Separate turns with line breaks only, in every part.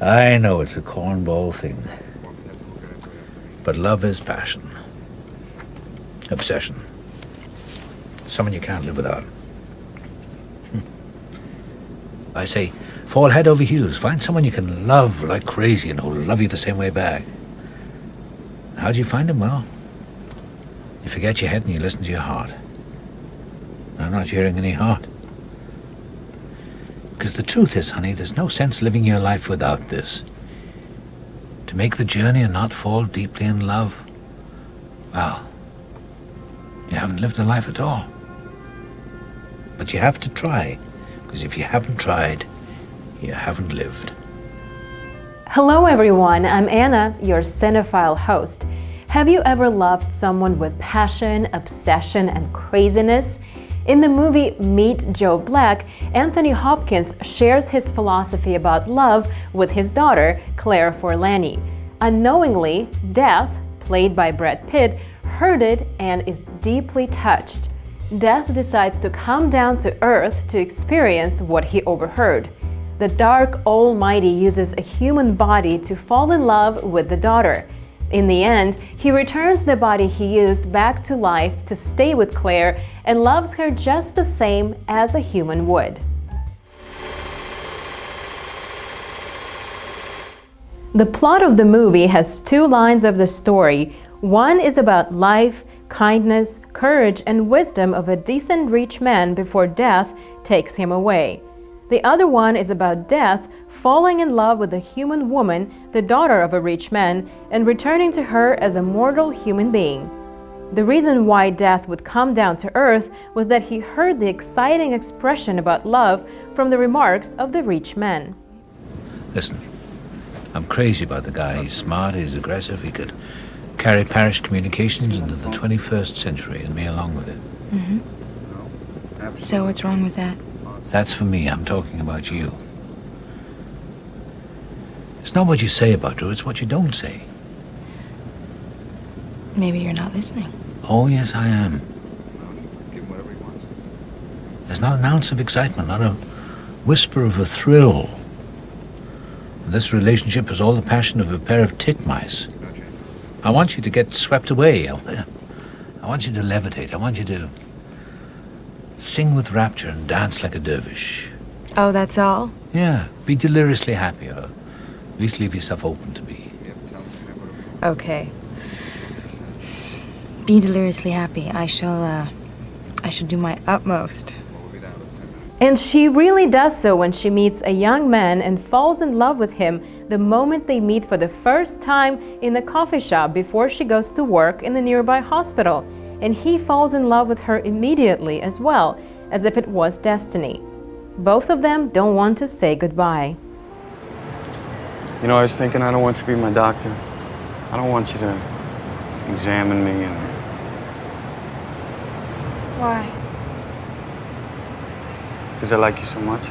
I know it's a cornball thing, but love is passion, obsession, someone you can't live without. I say, fall head over heels, find someone you can love like crazy and who'll love you the same way back. How do you find him? Well, you forget your head and you listen to your heart. I'm not hearing any heart. Because the truth is, honey, there's no sense living your life without this. To make the journey and not fall deeply in love, well, you haven't lived a life at all. But you have to try, because if you haven't tried, you haven't lived.
Hello everyone, I'm Anna, your cinephile host. Have you ever loved someone with passion, obsession, and craziness? In the movie Meet Joe Black, Anthony Hopkins shares his philosophy about love with his daughter, Claire Forlani. Unknowingly, Death, played by Brad Pitt, heard it and is deeply touched. Death decides to come down to Earth to experience what he overheard. The Dark Almighty uses a human body to fall in love with the daughter. In the end, he returns the body he used back to life to stay with Claire and loves her just the same as a human would. The plot of the movie has two lines of the story. One is about life, kindness, courage, and wisdom of a decent rich man before death takes him away. The other one is about death falling in love with a human woman, the daughter of a rich man, and returning to her as a mortal human being. The reason why Death would come down to earth was that he heard the exciting expression about love from the remarks of the rich man.
Listen, I'm crazy about the guy. He's smart, he's aggressive, he could carry parish communications into the 21st century and me along with it.
Mm-hmm. So what's wrong with that?
That's for me. I'm talking about you. It's not what you say about Drew, it's what you don't say.
Maybe you're not listening.
Oh, yes, I am. There's not an ounce of excitement, not a whisper of a thrill. This relationship has all the passion of a pair of titmice. I want you to get swept away. I want you to levitate. I want you to sing with rapture and dance like a dervish.
Oh, that's all?
Yeah, be deliriously happy, or at least leave yourself open to be.
Okay. Be deliriously happy. I shall do my utmost.
And she really does so when she meets a young man and falls in love with him the moment they meet for the first time in the coffee shop before she goes to work in the nearby hospital. And he falls in love with her immediately as well, as if it was destiny. Both of them don't want to say goodbye.
You know, I was thinking I don't want you to be my doctor. I don't want you to examine me and...
Why?
Because I like you so much.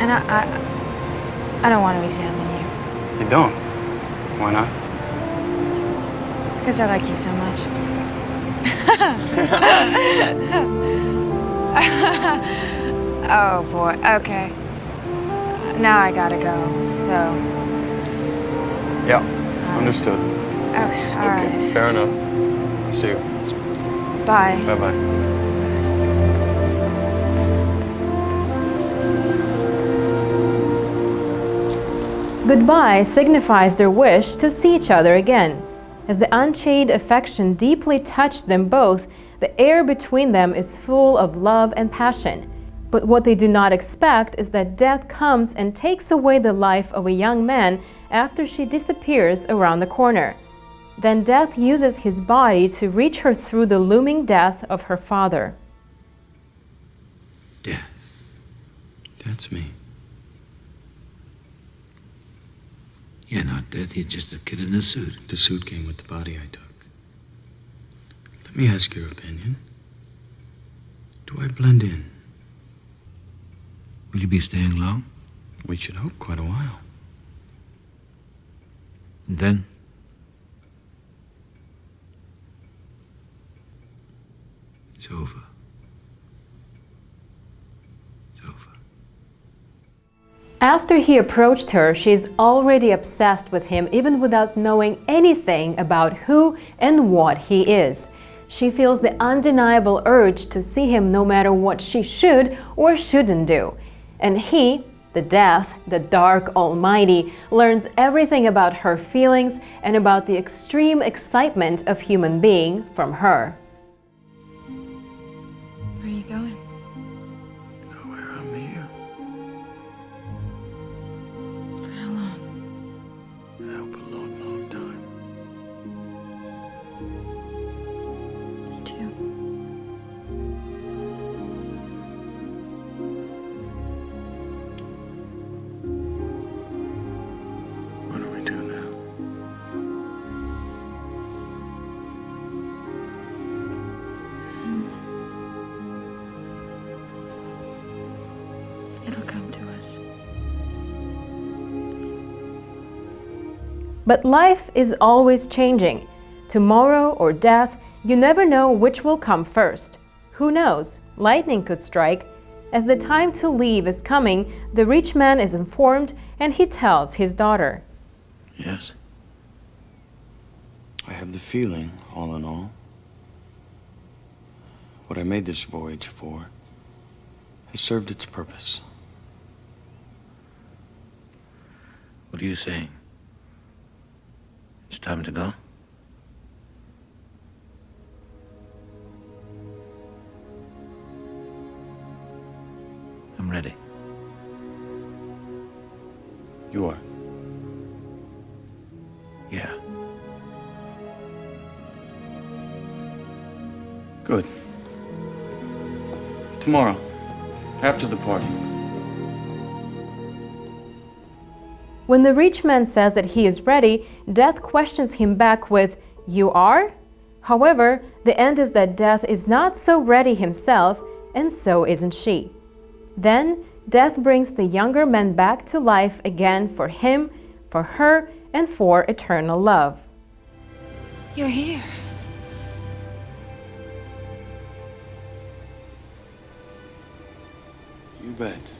And I don't want to examine you.
You don't? Why not?
Because I like you so much. Oh boy, okay. Now I gotta go, so...
Yeah, understood.
Okay, all right.
Fair enough. I'll see you.
Bye.
Bye-bye.
Goodbye signifies their wish to see each other again. As the unchained affection deeply touched them both, the air between them is full of love and passion. But what they do not expect is that death comes and takes away the life of a young man after she disappears around the corner. Then death uses his body to reach her through the looming death of her father.
Death. That's me. You're not death, you're just a kid in a suit. The suit came with the body I took. Let me ask your opinion. Do I blend in? Will you be staying long?
We should hope quite a while.
And then? It's over. It's over.
After he approached her, she's already obsessed with him even without knowing anything about who and what he is. She feels the undeniable urge to see him no matter what she should or shouldn't do. And he, the Death, the Dark Almighty, learns everything about her feelings and about the extreme excitement of human being from her.
Where are you going?
Nowhere, I'm here.
For how long?
I hope a long, long time.
Me too.
What do we do now?
It'll come to us.
But life is always changing. Tomorrow or death, you never know which will come first. Who knows? Lightning could strike. As the time to leave is coming, the rich man is informed and he tells his daughter.
Yes?
I have the feeling, all in all, what I made this voyage for has served its purpose.
What are you saying? It's time to go? I'm ready.
You are.
Yeah.
Good. Tomorrow, after the party.
When the rich man says that he is ready, Death questions him back with, "You are?" However, the end is that Death is not so ready himself, and so isn't she. Then, Death brings the younger man back to life again for him, for her, and for eternal love.
You're here.
You bet.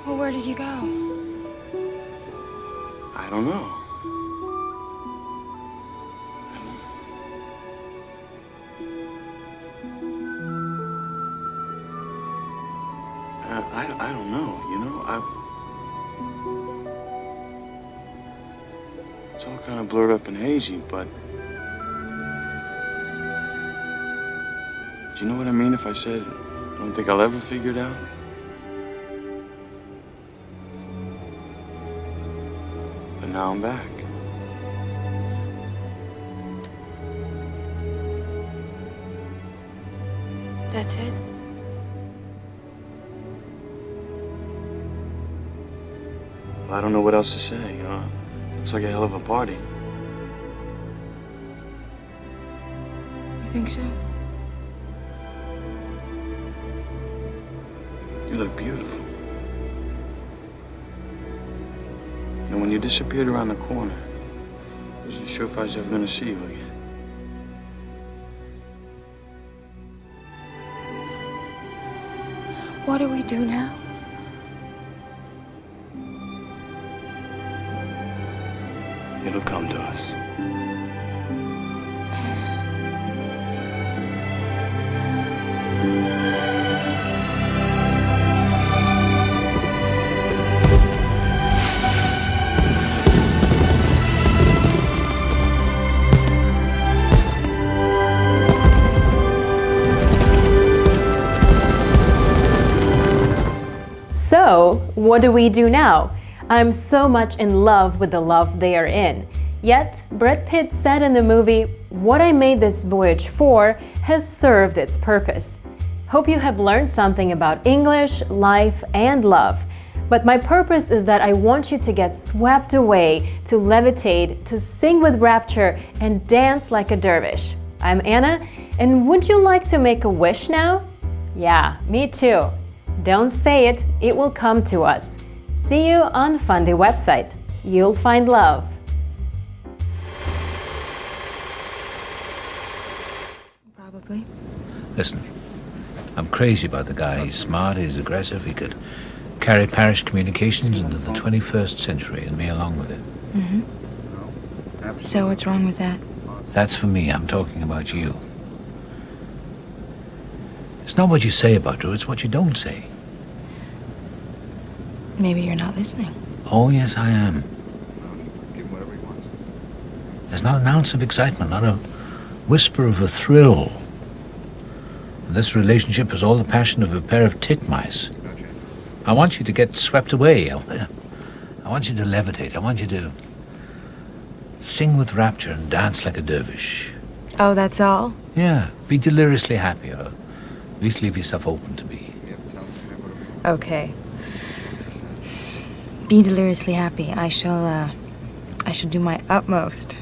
Well, where did you go?
I don't know. I don't know, you know? It's all kind of blurred up and hazy, but... Do you know what I mean if I said I don't think I'll ever figure it out? But now I'm back.
That's it?
Well, I don't know what else to say, you know? Looks like a hell of a party.
You think so?
You look beautiful. And when you disappeared around the corner, I wasn't sure if I was ever gonna see you again.
What do we do now?
It'll come to us.
So, what do we do now? I'm so much in love with the love they are in. Yet, Brad Pitt said in the movie, "What I made this voyage for has served its purpose." Hope you have learned something about English, life, and love. But my purpose is that I want you to get swept away, to levitate, to sing with rapture, and dance like a dervish. I'm Anna, And would you like to make a wish now? Yeah, me too. Don't say it, it will come to us. See you on Fundy website. You'll find love.
Probably.
Listen, I'm crazy about the guy. He's smart, he's aggressive, he could carry parish communications into the 21st century and me along with it.
So what's wrong with that?
That's for me, I'm talking about you. It's not what you say about her, it's what you don't say.
Maybe you're not listening.
Oh, yes, I am. There's not an ounce of excitement, not a whisper of a thrill. This relationship has all the passion of a pair of titmice. I want you to get swept away. I want you to levitate. I want you to sing with rapture and dance like a dervish.
Oh, that's all?
Yeah, be deliriously happy, or at least leave yourself open to be.
Okay. Be deliriously happy. I shall do my utmost.